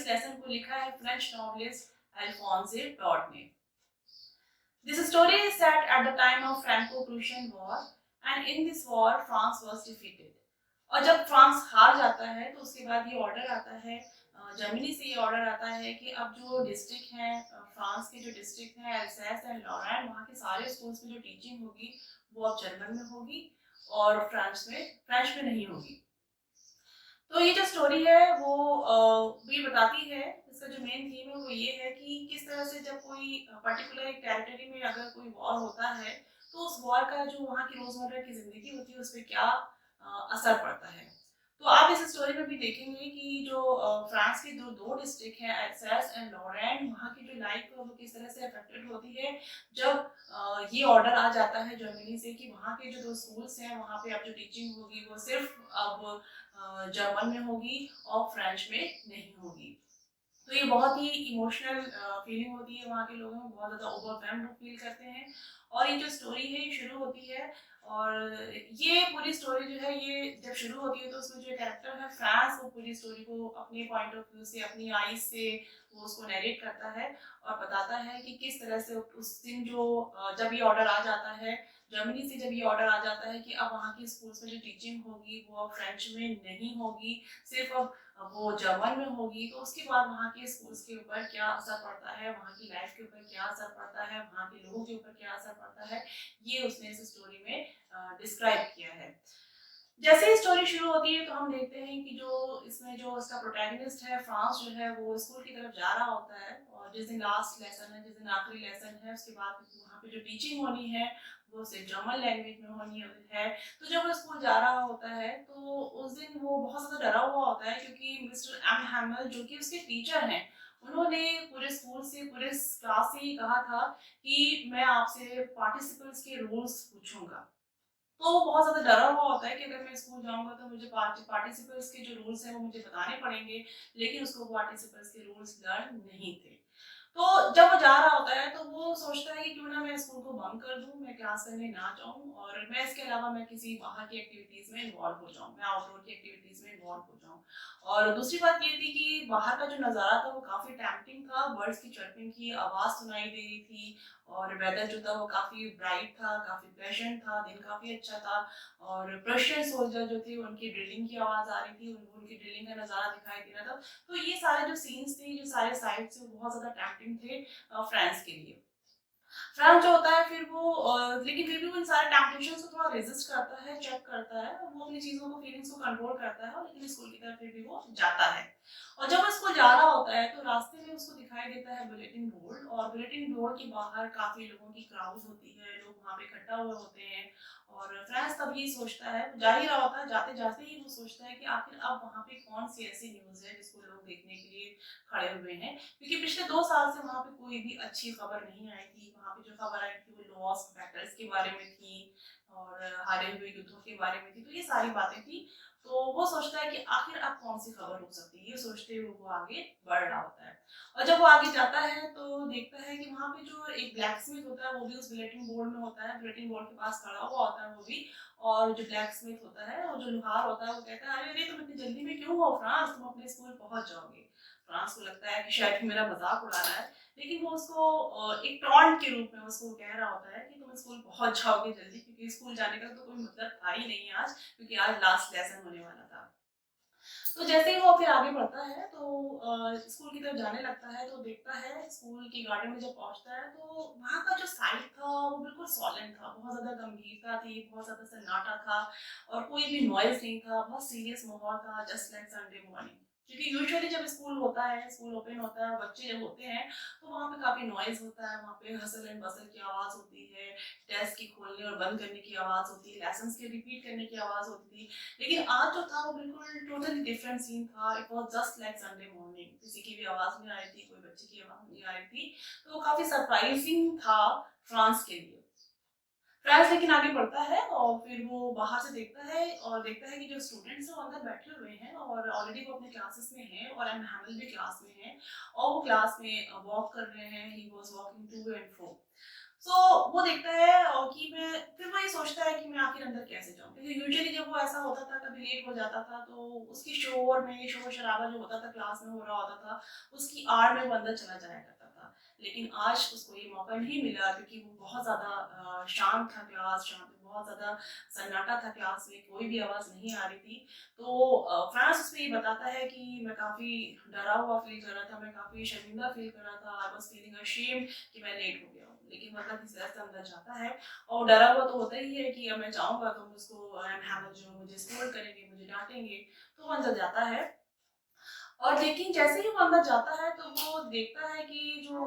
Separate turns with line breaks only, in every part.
इस लेसन को लिखा है फ्रेंच नॉवलिस्ट अल्फोंसे डॉट ने। This story is set at the time of Franco-Prussian War, and in this war France was defeated. और जब फ्रांस हार जाता है तो उसके बाद ये ऑर्डर आता है, जर्मनी से ये ऑर्डर आता है कि अब जो डिस्ट्रिक्ट हैं, फ्रांस के जो डिस्ट्रिक्ट हैं एल्सेस एंड लॉरेन, वहाँ के सारे स्कूल्स में जो टीचिंग होगी वो अब जर्मन में होगी और फ्रेंच में नहीं होगी। तो ये जो स्टोरी है वो ये बताती है, इसका जो मेन थीम है वो ये है कि किस तरह से जब कोई पर्टिकुलर एक टेरिटरी में अगर कोई वॉर होता है तो उस वॉर का जो वहाँ की रोजमर्रा की जिंदगी होती है उस पर क्या असर पड़ता है। तो आप इस स्टोरी में भी देखेंगे कि जो फ्रांस के जो दो डिस्ट्रिक्ट हैं एल्सेस एंड लॉरेन, वहाँ की जो लाइफ है वो किस तरह से अफेक्टेड होती है जब ये ऑर्डर आ जाता है जर्मनी से कि वहाँ के जो दो स्कूल्स हैं वहाँ पे अब जो टीचिंग होगी वो सिर्फ अब जर्मन में होगी और फ्रेंच में नहीं होगी। तो ये बहुत ही इमोशनल फीलिंग होती है वहाँ के लोगों में, बहुत ज़्यादा ओवरवेल्म्ड फील करते हैं। और ये जो स्टोरी है ये शुरू होती है, और ये पूरी स्टोरी जो है ये जब शुरू होती है तो उसमें जो कैरेक्टर है फ्रांस वो पूरी स्टोरी को अपने पॉइंट ऑफ व्यू से, अपनी आईज से वो उसको नरेट करता है और बताता है कि किस तरह से उस दिन जो जब ये ऑर्डर आ जाता है जर्मनी से, जब ये ऑर्डर आ जाता है कि अब वहाँ की स्कूल्स में जो टीचिंग होगी वो अब फ्रेंच में नहीं होगी, सिर्फ अब वो जर्मन में होगी, तो उसके बाद वहाँ के स्कूल्स के ऊपर क्या असर पड़ता है, वहाँ की लाइफ के ऊपर क्या असर पड़ता है, वहाँ के लोगों के ऊपर क्या असर पड़ता है, ये उसने इस स्टोरी में डिस्क्राइब किया है। जैसे ही स्टोरी शुरू होती है तो हम देखते हैं कि जो इसमें जो इसका प्रोटैगनिस्ट है फ्रांस जो है वो स्कूल की तरफ जा रहा होता है, और जिस दिन लास्ट लेसन है, जिस दिन आखिरी लेसन है, उसके बाद वहाँ पे जो टीचिंग होनी है वो सिर्फ जर्मन लैंग्वेज में होनी है। तो जब वो स्कूल जा रहा होता है तो उस दिन वो बहुत ज़्यादा डरा हुआ होता है क्योंकि मिस्टर एम हैमल जो कि उसके टीचर हैं उन्होंने पूरे स्कूल से, पूरे क्लास से ही कहा था कि मैं आपसे पार्टिसिपल्स के रूल्स पूछूंगा। तो वो बहुत ज़्यादा डरा हुआ होता है कि अगर मैं स्कूल जाऊँगा तो मुझे पार्टिसिपल्स के जो रूल्स हैं वो मुझे बताने पड़ेंगे, लेकिन उसको पार्टिसिपल्स के रूल्स लर्न नहीं थे। तो जब वो जा रहा होता है तो वो सोचता है कि क्यों ना मैं स्कूल को बंक कर दूँ, मैं क्लास करने ना जाऊँ और मैं इसके अलावा मैं किसी बाहर की एक्टिविटीज़ में इन्वॉल्व हो जाऊँ, मैं आउटडोर की एक्टिविटीज़ में इन्वॉल्व हो जाऊँ। और दूसरी बात ये थी कि बाहर का जो नज़ारा था वो काफ़ी टेम्पटिंग था, बर्ड्स की चर्पिंग की आवाज़ सुनाई दे रही थी और वेदर जो था वो काफ़ी ब्राइट था, काफ़ी प्लेजेंट था, दिन काफ़ी अच्छा था। और प्रशियन सोल्जर जो थे उनकी ड्रिलिंग की आवाज़ आ रही थी, उनकी ड्रिलिंग का नज़ारा दिखाई दे रहा था। तो ये सारे जो सीन्स थे, जो सारे साइट्स थे वो बहुत ज़्यादा टेम्पटिंग थे फ्रांस के लिए। फ्रांस जो होता है फिर वो लेकिन फिर भी वो इन सारे टेम्पटेशंस को थोड़ा रेजिस्ट करता है, चेक करता है, वो अपनी चीज़ों को, फीलिंग्स को कंट्रोल करता है और लेकिन स्कूल की तरफ फिर भी वो जाता है। और जब वो स्कूल जा रहा होता है तो रास्ते में उसको दिखाई देता है बुलेटिन बोर्ड, और बुलेटिन बोर्ड के बाहर काफ़ी लोगों की क्राउड होती है, लोग वहाँ पे इकट्ठा हुए होते हैं। और फ्रांस तब ये सोचता है, जा ही रहा होता है, जाते-जाते ही वो सोचता है कि आखिर अब वहाँ पे कौन-सी ऐसी न्यूज़ है जिसको लोग देखने के लिए खड़े हुए हैं। क्योंकि पिछले 2 साल से वहाँ पे कोई भी अच्छी खबर नहीं आई थी। वहाँ पे जो खबर आई थी वो लॉस्ट बैटल्स के बारे में थी और हारे हुए युद्धों के बारे में थी। तो ये सारी बातें थी। तो वो सोचता है कि आखिर अब कौन-सी खबर हो सकती है? ये सोचते हुए वो आगे बढ़ रहा होता है। और जब वो आगे जाता है तो देखता है कि वहाँ पे जो एक ब्लैकस्मिथ होता है वो भी उस बुलेटिन बोर्ड में होता है। बुलेटिन बोर्ड के पास खड़ा हुआ होता है वो भी। और जो ब्लैकस्मिथ होता है और जो लोहार होता है वो कहता है, "अरे! तुम इतनी जल्दी में क्यों हो फ्रांस? तुम अपने स्कूल पहुँच जाओगे।" फ्रांस को लगता है कि शायद मेरा मज़ाक उड़ा रहा है, लेकिन वो उसको एक टॉन्ट के रूप में उसको कह रहा होता है कि तुम स्कूल पहुँच जाओगे जल्दी, क्योंकि स्कूल जाने का तो कोई मतलब था ही नहीं आज, क्योंकि आज लास्ट लेसन होने वाला था। तो जैसे ही वो फिर आगे बढ़ता है तो स्कूल की तरफ जाने लगता है तो देखता है स्कूल के गार्डन में जब पहुँचता है तो वहाँ का जो साइड था वो बिल्कुल सॉलेंट था, बहुत ज़्यादा गंभीरता थी, बहुत ज़्यादा सन्नाटा था और कोई भी नॉइज़ नहीं था, बहुत सीरियस माहौल था, जस्ट लाइक संडे मॉर्निंग। क्योंकि यूजुअली जब स्कूल होता है, स्कूल ओपन होता है, बच्चे जब होते हैं तो वहाँ पे काफ़ी नॉइज़ होता है, वहाँ पे हसल एंड बसल की आवाज़ होती है, डेस्क की खोलने और बंद करने की आवाज़ होती है, लेसन्स के रिपीट करने की आवाज़ होती थी। लेकिन आज जो था वो बिल्कुल टोटली डिफरेंट सीन था। It was just like Sunday morning, किसी की भी आवाज़ नहीं आ रही थी, कोई बच्चे की आवाज़ नहीं आ रही थी। तो काफ़ी सरप्राइजिंग था फ्रांस के लिए। फ्रांस लेकिन आगे बढ़ता है और फिर वो बाहर से देखता है और देखता है कि जो स्टूडेंट्स हैं वो अंदर बैठे हुए हैं और ऑलरेडी वो अपने क्लासेस में हैं और एम हैमिल भी क्लास में हैं और वो क्लास में वॉक कर रहे हैं। He was walking to and fro. So वो देखता है और कि मैं फिर वो ये सोचता है कि मैं आखिर अंदर कैसे जाऊँ? क्योंकि यूजुअली जब वो ऐसा होता था, कभी लेट हो जाता था, तो उसकी शोर-शराबा जो होता था क्लास में हो रहा होता था, उसकी आड़ में वो अंदर चला जाया करता था। लेकिन आज उसको ये मौका नहीं मिला क्योंकि वो बहुत ज़्यादा शांत था क्लास, शांत बहुत ज़्यादा सन्नाटा था क्लास में, कोई भी आवाज़ नहीं आ रही थी। तो फ्रांस उसमें ये बताता है कि मैं काफ़ी डरा हुआ फ़ील कर रहा था, मैं काफ़ी शर्मिंदा फ़ील कर रहा था, आई वाज़ फ़ीलिंग अशेम्ड कि मैं लेट हो गया हूँ। लेकिन मतलब इस तरह से अंदर जाता है और डरा हुआ तो होता ही है कि अब मैं जाऊँगा तो मुझको एम हैमर जो मुझे स्कोल्ड करेंगे, मुझे डाँटेंगे, तो वो अंदर जाता है। और लेकिन जैसे ही वो अंदर जाता है तो वो देखता है कि जो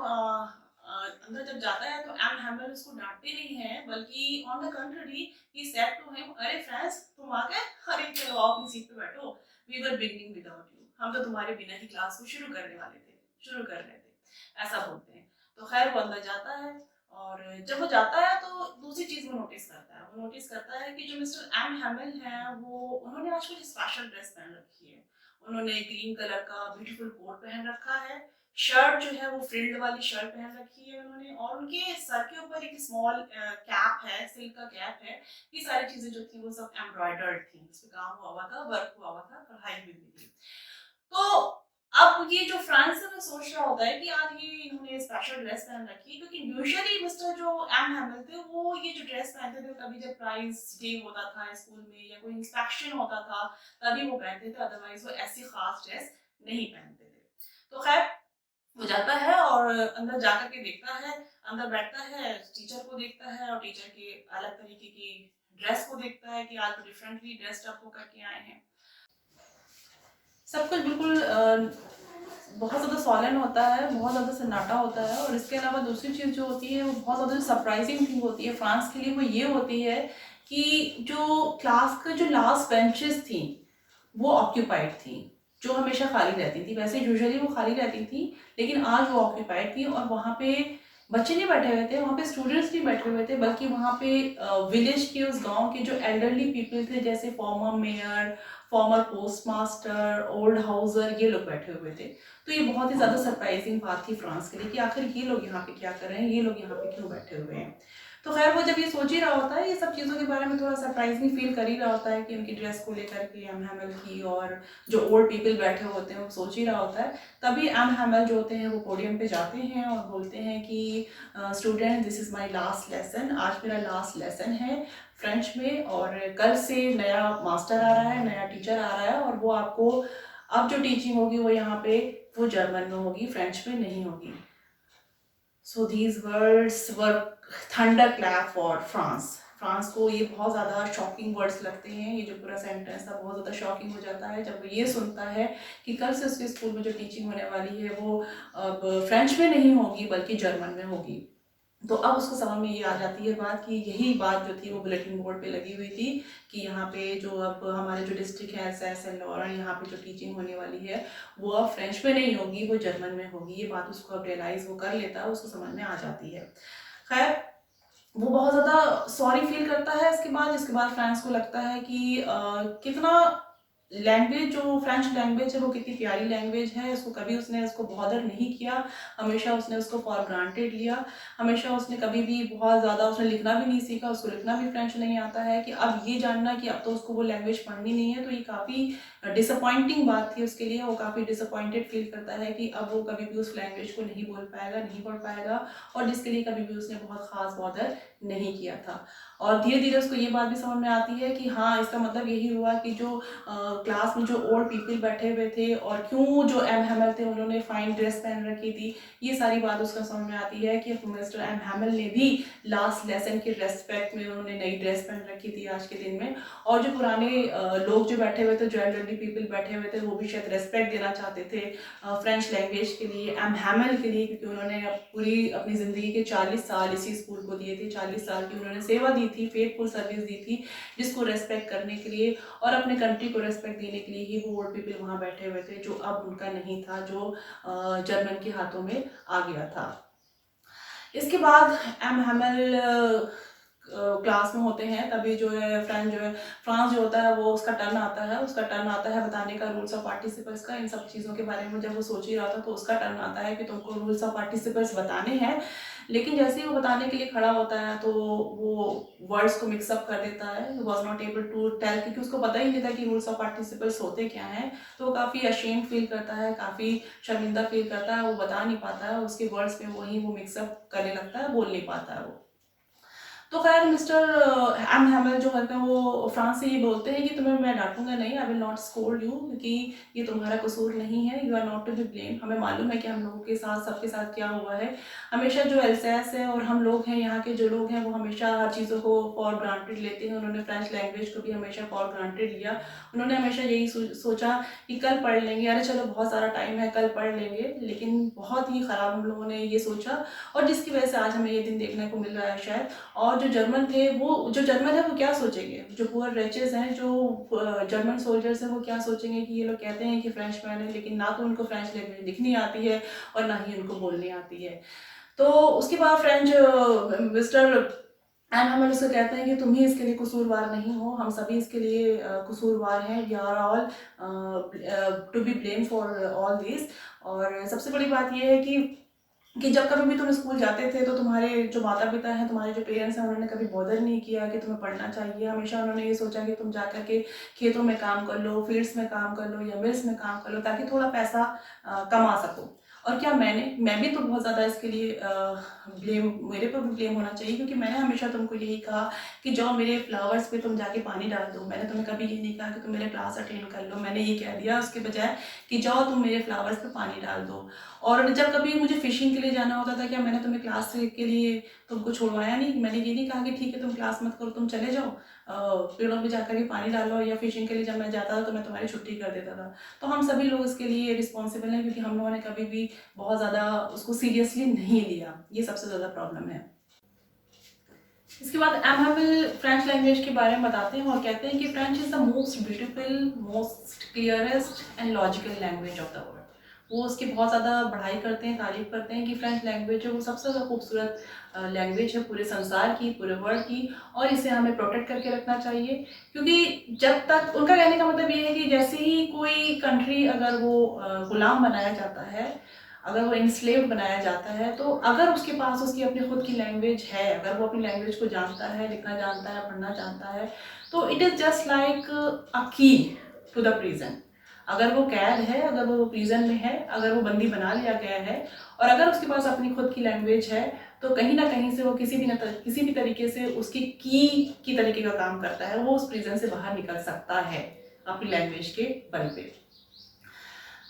अंदर जब जाता है तो एम हैमर उसको डाँटते नहीं हैं, बल्कि on the contrary he said to him, "अरे फ्रांस तुम आ गए? अरे चलो आओ अपनी सीट पे बैठो। We were beginning without you." हम तो तुम्हारे बिना ही क्लास को शुरू करने वाले थे, शुरू कर रहे थे। ऐसा बोलते हैं। तो खैर वो अंदर जाता है और जब वो जाता है तो दूसरी चीज़ वो नोटिस करता है। वो नोटिस करता है कि जो मिस्टर एम हैमिल हैं वो उन्होंने आज कुछ स्पेशल ड्रेस पहन रखी है। उन्होंने ग्रीन कलर का ब्यूटीफुल कोट पहन रखा है, शर्ट जो है वो फ्रिल्ड वाली शर्ट पहन रखी है उन्होंने और उनके सर के ऊपर एक स्मॉल कैप है, सिल्क का कैप है। ये सारी चीज़ें जो थी वो सब एम्ब्रॉयडर्ड थी, इस पे काम हुआ था, वर्क हुआ था, कढ़ाई हुई भी थी। तो अब ये जो फ्रांस से मैं सोच रहा होता है कि आज ये इन्होंने स्पेशल ड्रेस पहन रखी है क्योंकि यूजुअली मिस्टर जो एम हैमिल थे वो ये जो ड्रेस पहनते थे कभी जब प्राइज डे होता था स्कूल में या कोई इंस्पेक्शन होता था तभी वो पहनते थे, अदरवाइज वो ऐसी खास ड्रेस नहीं पहनते थे। तो खैर वो जाता है और अंदर जाकर के देखता है, अंदर बैठता है, टीचर को देखता है और टीचर के अलग तरीके की ड्रेस को देखता है कि आज डिफरेंटली ड्रेस्ड अप होकर के आए हैं। सब कुछ बिल्कुल बहुत ज़्यादा सॉलेन होता है, बहुत ज़्यादा सन्नाटा होता है और इसके अलावा दूसरी चीज़ जो होती है वो बहुत ज़्यादा सरप्राइजिंग थिंग होती है फ्रांस के लिए, वो ये होती है कि जो क्लास का जो लास्ट बेंचेस थी वो ऑक्यूपाइड थी, जो हमेशा खाली रहती थी। वैसे यूजुअली वो खाली रहती थी लेकिन आज वो ऑक्यूपाइड थी और वहाँ पे बच्चे नहीं बैठे हुए थे, वहाँ पे स्टूडेंट्स नहीं बैठे हुए थे, बल्कि वहाँ पे विलेज के उस गांव के जो एल्डरली पीपल थे जैसे farmer mayor, farmer postmaster, old Hauser, ये लोग बैठे हुए थे। तो ये बहुत ही ज़्यादा सरप्राइजिंग बात थी फ्रांस के लिए कि आखिर ये लोग यहाँ पे क्या कर रहे हैं, ये लोग यहाँ पे क्यों बैठे हुए हैं। तो खैर वो जब ये सोच ही रहा होता है, ये सब चीज़ों के बारे में थोड़ा सरप्राइजिंग फील कर ही रहा होता है कि उनकी ड्रेस को लेकर के एम हैमल की और जो ओल्ड पीपल बैठे होते हैं वो सोच ही रहा होता है। तभी एम हैमल जो होते हैं वो पोडियम पे जाते हैं और बोलते हैं कि student this is my last lesson, आज मेरा लास्ट लेसन है फ्रेंच में और कल से नया मास्टर आ रहा है, नया टीचर आ रहा है और वो आपको अब जो टीचिंग होगी वो यहाँ पे वो जर्मन में होगी, फ्रेंच में नहीं होगी। So these words were thunder clap for France. France को ये बहुत ज़्यादा शॉकिंग वर्ड्स लगते हैं, ये जो पूरा सेंटेंस था बहुत ज़्यादा शॉकिंग हो जाता है जब वो ये सुनता है कि कल से उसके स्कूल में जो टीचिंग होने वाली है वो अब फ्रेंच में नहीं होगी बल्कि जर्मन में होगी। तो अब उसको समझ में ये आ जाती है बात कि यही बात जो थी वो बुलेटिन बोर्ड पे लगी हुई थी कि यहाँ पे जो अब हमारे जो डिस्ट्रिक्ट है एस एंड लॉरेन, यहाँ पे जो टीचिंग होने वाली है वो अब फ्रेंच में नहीं होगी, वो जर्मन में होगी। ये बात उसको अब रियलाइज़ वो कर लेता है, उसको समझ में आ जाती है। खैर वो बहुत ज़्यादा सॉरी फील करता है इसके बाद फ्रांस को लगता है कि कितना लैंग्वेज जो फ्रेंच लैंग्वेज है वो कितनी प्यारी लैंग्वेज है, उसको कभी उसने उसको बॉदर नहीं किया, हमेशा उसने उसको फॉर ग्रांटेड लिया, हमेशा उसने कभी भी बहुत ज़्यादा उसने लिखना भी नहीं सीखा, उसको लिखना भी फ्रेंच नहीं आता है कि अब ये जानना कि अब तो उसको वो लैंग्वेज पढ़नी नहीं है, तो ये काफ़ी डिसअपॉइंटिंग बात थी उसके लिए। वो काफ़ी डिसअपॉइंटेड फील करता है कि अब वो कभी भी उस लैंग्वेज को नहीं बोल पाएगा, नहीं पढ़ पाएगा और जिसके लिए कभी भी उसने बहुत ख़ास बॉदर नहीं किया था। और धीरे धीरे उसको ये बात भी समझ में आती है कि हाँ, इसका मतलब यही हुआ कि जो क्लास में जो ओल्ड पीपल बैठे हुए थे और क्यों जो एम हैमल थे उन्होंने फाइन ड्रेस पहन रखी थी, ये सारी बात उसका समझ में आती है कि मिस्टर एम हैमल ने भी लास्ट लेसन के रेस्पेक्ट में उन्होंने नई ड्रेस पहन रखी थी आज के दिन में। और जो पुराने लोग जो बैठे हुए थे, जो एल्डरली पीपल बैठे हुए थे, वो भी शायद रेस्पेक्ट देना चाहते थे फ्रेंच लैंग्वेज के लिए, एम हैमल के लिए, क्योंकि उन्होंने पूरी अपनी ज़िंदगी के 40 साल इसी स्कूल को दिए थे, 40 साल की उन्होंने सेवा दी थी, फेथफुल सर्विस दी थी, जिसको रेस्पेक्ट करने के लिए और अपने कंट्री को रेस्पेक्ट देने के लिए ही वो ओल्ड पीपल वहाँ बैठे हुए थे, जो अब उनका नहीं था, जो जर्मन के हाथों में आ गया था। इसके बाद एम हैमल क्लास में होते हैं, तभी जो है फ्रांस जो होता है वो उसका टर्न आता है बताने का रूल्स ऑफ पार्टिसिपल्स का। इन सब चीज़ों के बारे में जब वो सोच ही रहा था तो उसका टर्न आता है कि तुमको रूल्स ऑफ पार्टिसिपल्स बताने हैं। लेकिन जैसे ही वो बताने के लिए खड़ा होता है तो वो वर्ड्स को मिक्सअप कर देता है, he was not able to tell, क्योंकि उसको पता ही नहीं था कि रूल्स ऑफ पार्टिसिपल्स होते क्या हैं। तो वो काफ़ी अशेम्ड फील करता है, काफ़ी शर्मिंदा फील करता है, वो बता नहीं पाता है, उसके वर्ड्स में वही वो मिक्सअप करने लगता है, बोल नहीं पाता है वो। तो खैर मिस्टर एम हैमल जो करते हैं वो फ्रांस से ये बोलते हैं कि तुम्हें मैं डांटूंगा नहीं, I will not scold you, क्योंकि ये तुम्हारा कसूर नहीं है, you are not to be blame. हमें मालूम है कि हम लोगों के साथ सबके साथ क्या हुआ है। हमेशा जो एल्सैस है और हम लोग हैं, यहाँ के जो लोग हैं, वो हमेशा हर चीज़ों को फॉर ग्रांटेड लेते हैं। उन्होंने फ्रेंच लैंग्वेज को भी हमेशा फॉर ग्रांटेड लिया। उन्होंने हमेशा यही सोचा कि कल पढ़ लेंगे, अरे चलो बहुत सारा टाइम है, कल पढ़ लेंगे। लेकिन बहुत ही ख़राब हम लोगों ने ये सोचा, और जिसकी वजह से आज हमें ये दिन देखने को मिल रहा है शायद। और जो जर्मन थे, वो जो जर्मन है वो क्या सोचेंगे, जो पुअर रेचेस हैं, जो जर्मन सोल्जर्स हैं, वो क्या सोचेंगे कि ये लोग कहते हैं कि फ्रेंच मैन है, लेकिन ना तो उनको फ्रेंच लैंग्वेज लिखनी आती है और ना ही उनको बोलनी आती है। तो उसके बाद फ्रेंच मिस्टर एंड हम उसको कहते हैं कि तुम ही इसके लिए कसूरवार नहीं हो, हम सभी इसके लिए कसूरवार हैं, we are all to be blame for all this. और सबसे बड़ी बात यह है कि जब कभी भी तुम स्कूल जाते थे तो तुम्हारे जो माता पिता हैं, तुम्हारे जो पेरेंट्स हैं, उन्होंने कभी बॉदर नहीं किया कि तुम्हें पढ़ना चाहिए। हमेशा उन्होंने ये सोचा कि तुम जाकर के खेतों में काम कर लो, फील्ड्स में काम कर लो या मिल्स में काम कर लो, ताकि थोड़ा पैसा कमा सको। और क्या मैं भी तो बहुत ज़्यादा इसके लिए ब्लेम, मेरे पर भी ब्लेम होना चाहिए, क्योंकि मैंने हमेशा तुमको यही कहा कि जाओ मेरे फ्लावर्स पे तुम जाके पानी डाल दो। मैंने तुम्हें कभी ये नहीं कहा कि तुम मेरे क्लास अटेंड कर लो, मैंने ये कह दिया उसके बजाय कि जाओ तुम मेरे फ्लावर्स पे पानी डाल दो। और जब कभी मुझे फिशिंग के लिए जाना होता था, क्या मैंने तुम्हें क्लास के लिए तुमको छुड़वाया नहीं? मैंने ये नहीं कहा कि ठीक है तुम क्लास मत करो, तुम चले जाओ पेड़ों पे जाकर के पानी डालो। या फिशिंग के लिए जब मैं जाता था तो मैं तुम्हारी छुट्टी कर देता था। तो हम सभी लोग इसके लिए रिस्पॉन्सिबल हैं, क्योंकि हम लोगों ने कभी भी बहुत ज़्यादा उसको सीरियसली नहीं लिया। ये सबसे ज़्यादा प्रॉब्लम है। इसके बाद एमएमएल फ्रेंच लैंग्वेज के बारे में बताते हैं और कहते हैं कि French is the most beautiful, most clearest and logical language of the world. वो उसकी बहुत ज़्यादा बढ़ाई करते हैं, तारीफ करते हैं कि फ्रेंच लैंग्वेज है वो सबसे ज़्यादा खूबसूरत लैंग्वेज है पूरे संसार की, पूरे वर्ल्ड की, और इसे हमें प्रोटेक्ट करके रखना चाहिए। क्योंकि जब तक, उनका कहने का मतलब ये है कि जैसे ही कोई कंट्री अगर वो गुलाम बनाया जाता है, अगर वो इंस्लेव्ड बनाया जाता है, तो अगर उसके पास उसकी अपनी खुद की लैंग्वेज है, अगर वो अपनी लैंग्वेज को जानता है, लिखना जानता है, पढ़ना जानता है, तो इट इज़ जस्ट लाइक अ की टू द प्रिजन। अगर वो कैद है, अगर वो प्रिजन में है, अगर वो बंदी बना लिया गया है, और अगर उसके पास अपनी खुद की लैंग्वेज है, तो कहीं ना कहीं से वो किसी भी तरीके से उसकी की तरीके का काम करता है, वो उस प्रिजन से बाहर निकल सकता है अपनी लैंग्वेज के बल पे।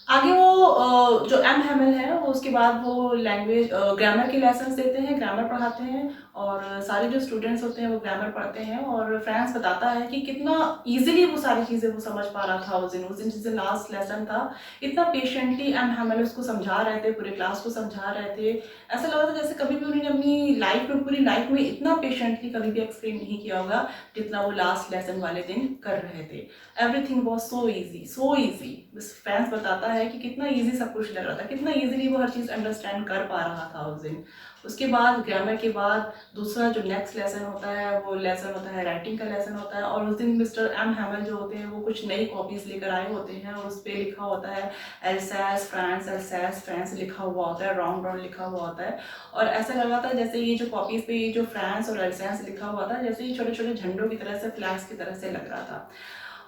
आगे वो जो एम हैमल है वो उसके बाद वो लैंग्वेज ग्रामर के लेसन्स देते हैं, ग्रामर पढ़ाते हैं, और सारे जो स्टूडेंट्स होते हैं वो ग्रामर पढ़ते हैं। और फ्रांस बताता है कि कितना इजीली वो सारी चीज़ें वो समझ पा रहा था उस दिन जिस लास्ट लेसन था। इतना पेशेंटली एम हैमल उसको समझा रहे थे, पूरे क्लास को समझा रहे थे। ऐसा लग रहा था जैसे कभी भी उन्होंने अपनी पूरी लाइफ में इतना पेशेंटली कभी भी एक्सप्लेन नहीं किया होगा जितना वो लास्ट लेसन वाले दिन कर रहे थे। Everything was so easy, so easy. बस फैंस बताता है कि कितना ईजी सब कुछ लग रहा था, कितना ईजिली वो हर चीज़ अंडरस्टैंड कर पा रहा था उस दिन। उसके बाद ग्रामर के बाद दूसरा जो नेक्स्ट लेसन होता है वो लेसन होता है राइटिंग का लेसन होता है। और उस दिन मिस्टर एम हैमल जो होते हैं वो कुछ नई कॉपीज़ लेकर आए होते हैं, और उस पर लिखा होता है एल्सैस फ्रांस लिखा हुआ होता है, राउंड राउंड लिखा हुआ होता है। और ऐसा लग रहा था जैसे ये जो कॉपीज़ पे ये जो फ्रांस और एल्सैस लिखा हुआ था, जैसे ये छोटे छोटे झंडों की तरह से, फ्लैग्स की तरह से लग रहा था।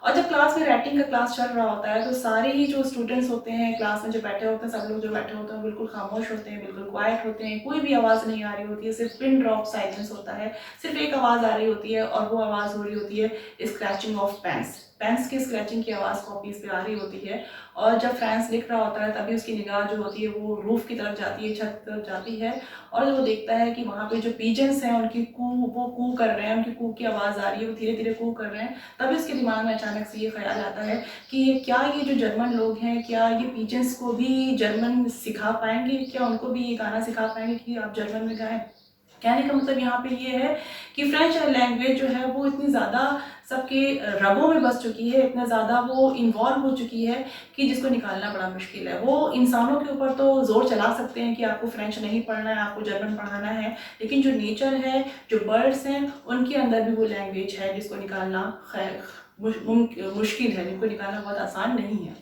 और जब क्लास में राइटिंग का क्लास चल रहा होता है तो सारे ही जो स्टूडेंट्स होते हैं क्लास में जो बैठे होते हैं, सब लोग जो बैठे होते हैं बिल्कुल खामोश होते हैं, बिल्कुल क्वाइट होते हैं, कोई भी आवाज़ नहीं आ रही होती है, सिर्फ पिन ड्रॉप साइलेंस होता है। सिर्फ एक आवाज़ आ रही होती है, और वो आवाज़ हो रही होती है स्क्रैचिंग ऑफ पेन्स की स्क्रैचिंग की आवाज़ कॉपीज़ पे आ रही होती है। और जब फ्रांस लिख रहा होता है तभी उसकी निगाह जो होती है वो रूफ की तरफ जाती है, छत की तरफ जाती है, और जब वो देखता है कि वहाँ पे जो पीजेंस हैं उनकी वो कू कर रहे हैं, उनकी कू की आवाज़ आ रही है, वो धीरे धीरे कू कर रहे हैं, तभी उसके दिमाग में अचानक से ये ख्याल आता है कि क्या ये जो जर्मन लोग हैं, क्या ये पीजेंस को भी जर्मन सिखा पाएंगे, क्या उनको भी ये गाना सिखा पाएंगे कि आप जर्मन में गाएं। कहने का मतलब यहाँ पे ये है कि फ्रेंच लैंग्वेज जो है वो इतनी ज़्यादा सबके रगों में बस चुकी है, इतना ज़्यादा वो इन्वॉल्व हो चुकी है कि जिसको निकालना बड़ा मुश्किल है। वो इंसानों के ऊपर तो जोर चला सकते हैं कि आपको फ्रेंच नहीं पढ़ना है, आपको जर्मन पढ़ाना है, लेकिन जो नेचर है, जो बर्ड्स हैं, उनके अंदर भी वो लैंग्वेज है जिसको निकालना खैर मुश्किल है, जिनको निकालना बहुत आसान नहीं है।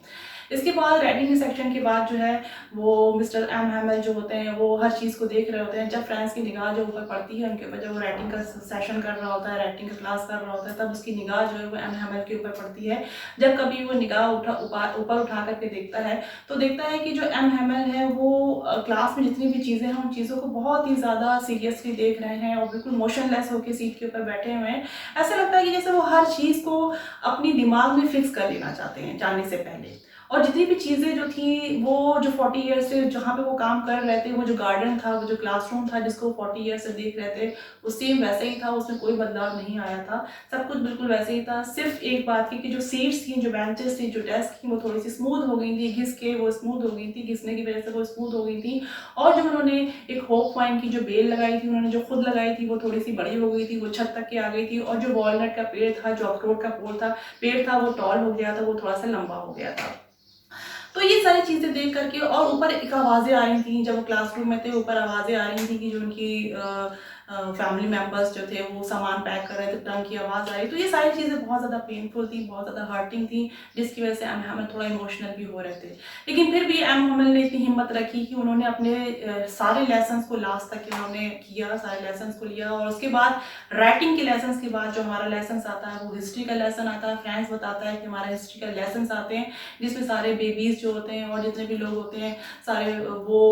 इसके बाद राइटिंग सेक्शन के बाद जो है वो मिस्टर एम हैमल जो होते हैं वो हर चीज़ को देख रहे होते हैं। जब फ्रांस की निगाह जो ऊपर पड़ती है उनके ऊपर, जब वो राइटिंग का सेशन कर रहा होता है, राइटिंग का क्लास कर रहा होता है, तब उसकी निगाह जो है वो एम हैमल के ऊपर पड़ती है। जब कभी वो निगाह ऊपर उठा करके देखता है तो देखता है कि जो एम हैमल है वो क्लास में जितनी भी चीज़ें हैं उन चीज़ों को बहुत ही ज़्यादा सीरियसली देख रहे हैं और बिल्कुल मोशनलेस होकर सीट के ऊपर बैठे हुए हैं। ऐसा लगता है कि जैसे वो हर चीज़ को अपनी दिमाग में फिक्स कर लेना चाहते हैं जाने से पहले। और जितनी भी चीज़ें जो थी वो जो 40 ईयर्स से जहाँ पे वो काम कर रहे थे, वो जो गार्डन था, वो जो क्लासरूम था जिसको 40 ईयर्स से देख रहे थे, वो सेम वैसे ही था, उसमें कोई बदलाव नहीं आया था। सब कुछ बिल्कुल वैसे ही था। सिर्फ एक बात थी कि जो सीट्स थी, जो बेंचेस थी, जो डेस्क थी, वो थोड़ी सी स्मूथ हो गई थी, घिस के वो स्मूथ हो गई थी, घिसने की वजह से वो स्मूथ हो गई थी। और जो उन्होंने एक होप वाइन की जो बेल लगाई थी, उन्होंने जो खुद लगाई थी, वो थोड़ी सी बड़ी हो गई थी, वो छत तक के आ गई थी। और जो वॉलनट का पेड़ था, जो अखरोट का पेड़ था, वो टॉल हो गया था, वो थोड़ा सा लंबा हो गया था। तो ये सारी चीज़ें देख करके, और ऊपर एक आवाज़ें आ रही थी जब वो क्लासरूम में थे, ऊपर आवाज़ें आ रही थी कि जो उनकी फैमिली मेम्बर्स जो थे वो सामान पैक कर रहे थे, टंग की आवाज़ आ रही। तो ये सारी चीज़ें बहुत ज़्यादा पेनफुल थी, बहुत ज़्यादा हर्टिंग थी, जिसकी वजह से एम हैमल थोड़ा इमोशनल भी हो रहे थे। लेकिन फिर भी एम हैमल ने इतनी हिम्मत रखी कि उन्होंने अपने सारे लेसन्स को लास्ट तक उन्होंने किया, सारे लेसन्स को लिया। और उसके बाद राइटिंग के लेसन्स के बाद जो हमारा लेसन आता है वो हिस्ट्री का लेसन आता है। फ्रांस बताता है कि हमारा हिस्ट्री का लेसन आते हैं जिसमें सारे बेबीज़ जो होते हैं और जितने भी लोग होते हैं सारे वो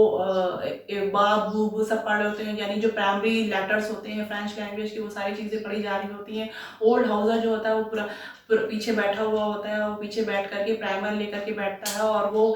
बाब बूब सब पढ़ रहे होते हैं, यानी जो प्राइमरी लेटर्स होते हैं फ्रेंच लैंग्वेज की, वो सारी चीज़ें पढ़ी जा रही होती हैं। ओल्ड हाउसर जो होता है वो पूरा पीछे बैठा हुआ होता है, वो पीछे बैठ करके प्राइमर लेकर के बैठता है और वो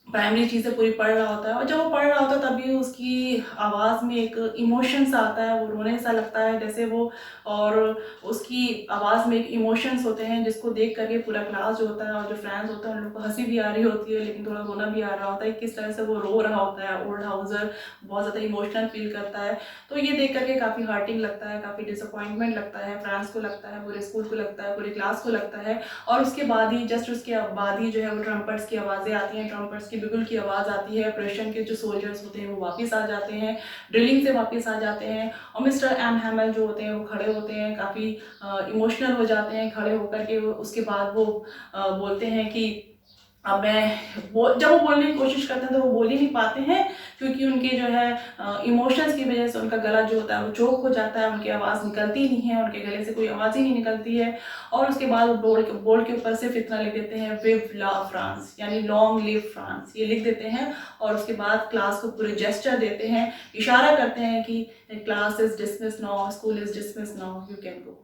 प्राइमरी चीज़ें पूरी पढ़ रहा होता है। और जब वो पढ़ रहा होता है तभी उसकी आवाज़ में एक इमोशन सा आता है, वो रोने सा लगता है जैसे वो, और उसकी आवाज़ में एक इमोशंस होते हैं जिसको देख करके पूरा क्लास जो होता है और जो फ्रेंड्स होते हैं उन लोग को हंसी भी आ रही होती है, लेकिन थोड़ा रोना भी आ रहा होता है। किस तरह से वो रो रहा होता है, ओल्ड हाउसर बहुत ज़्यादा इमोशनल फील करता है। तो ये देख करके काफ़ी हार्टिंग लगता है, काफ़ी डिसअपॉइंटमेंट लगता है, फ्रेंड्स को लगता है, पूरे स्कूल को लगता है, पूरी क्लास को लगता है। और उसके बाद ही जस्ट उसके बाद ही जो है वो ट्रम्पट्स की आवाज़ें आती हैं, ट्रम्पट्स की बिगुल की आवाज़ आती है। ऑपरेशन के जो सोल्जर्स होते हैं वो वापस आ जाते हैं, ड्रिलिंग से वापस आ जाते हैं। और मिस्टर एम हैमल जो होते हैं वो खड़े होते हैं, काफ़ी इमोशनल हो जाते हैं। खड़े होकर के उसके बाद वो बोलते हैं कि अब जब वो बोलने की कोशिश करते हैं तो वो बोल ही नहीं पाते हैं, क्योंकि उनके जो है इमोशंस की वजह से उनका गला जो होता है वो चोक हो जाता है, उनकी आवाज़ निकलती नहीं है, उनके गले से कोई आवाज़ ही नहीं निकलती है। और उसके बाद वो बोर्ड के ऊपर सिर्फ इतना लिख देते हैं, विव ला फ्रांस, यानी लॉन्ग लिव फ्रांस, ये लिख देते हैं। और उसके बाद क्लास को पूरे जेस्चर देते हैं, इशारा करते हैं कि class is dismiss now, school is dismiss now, you can go.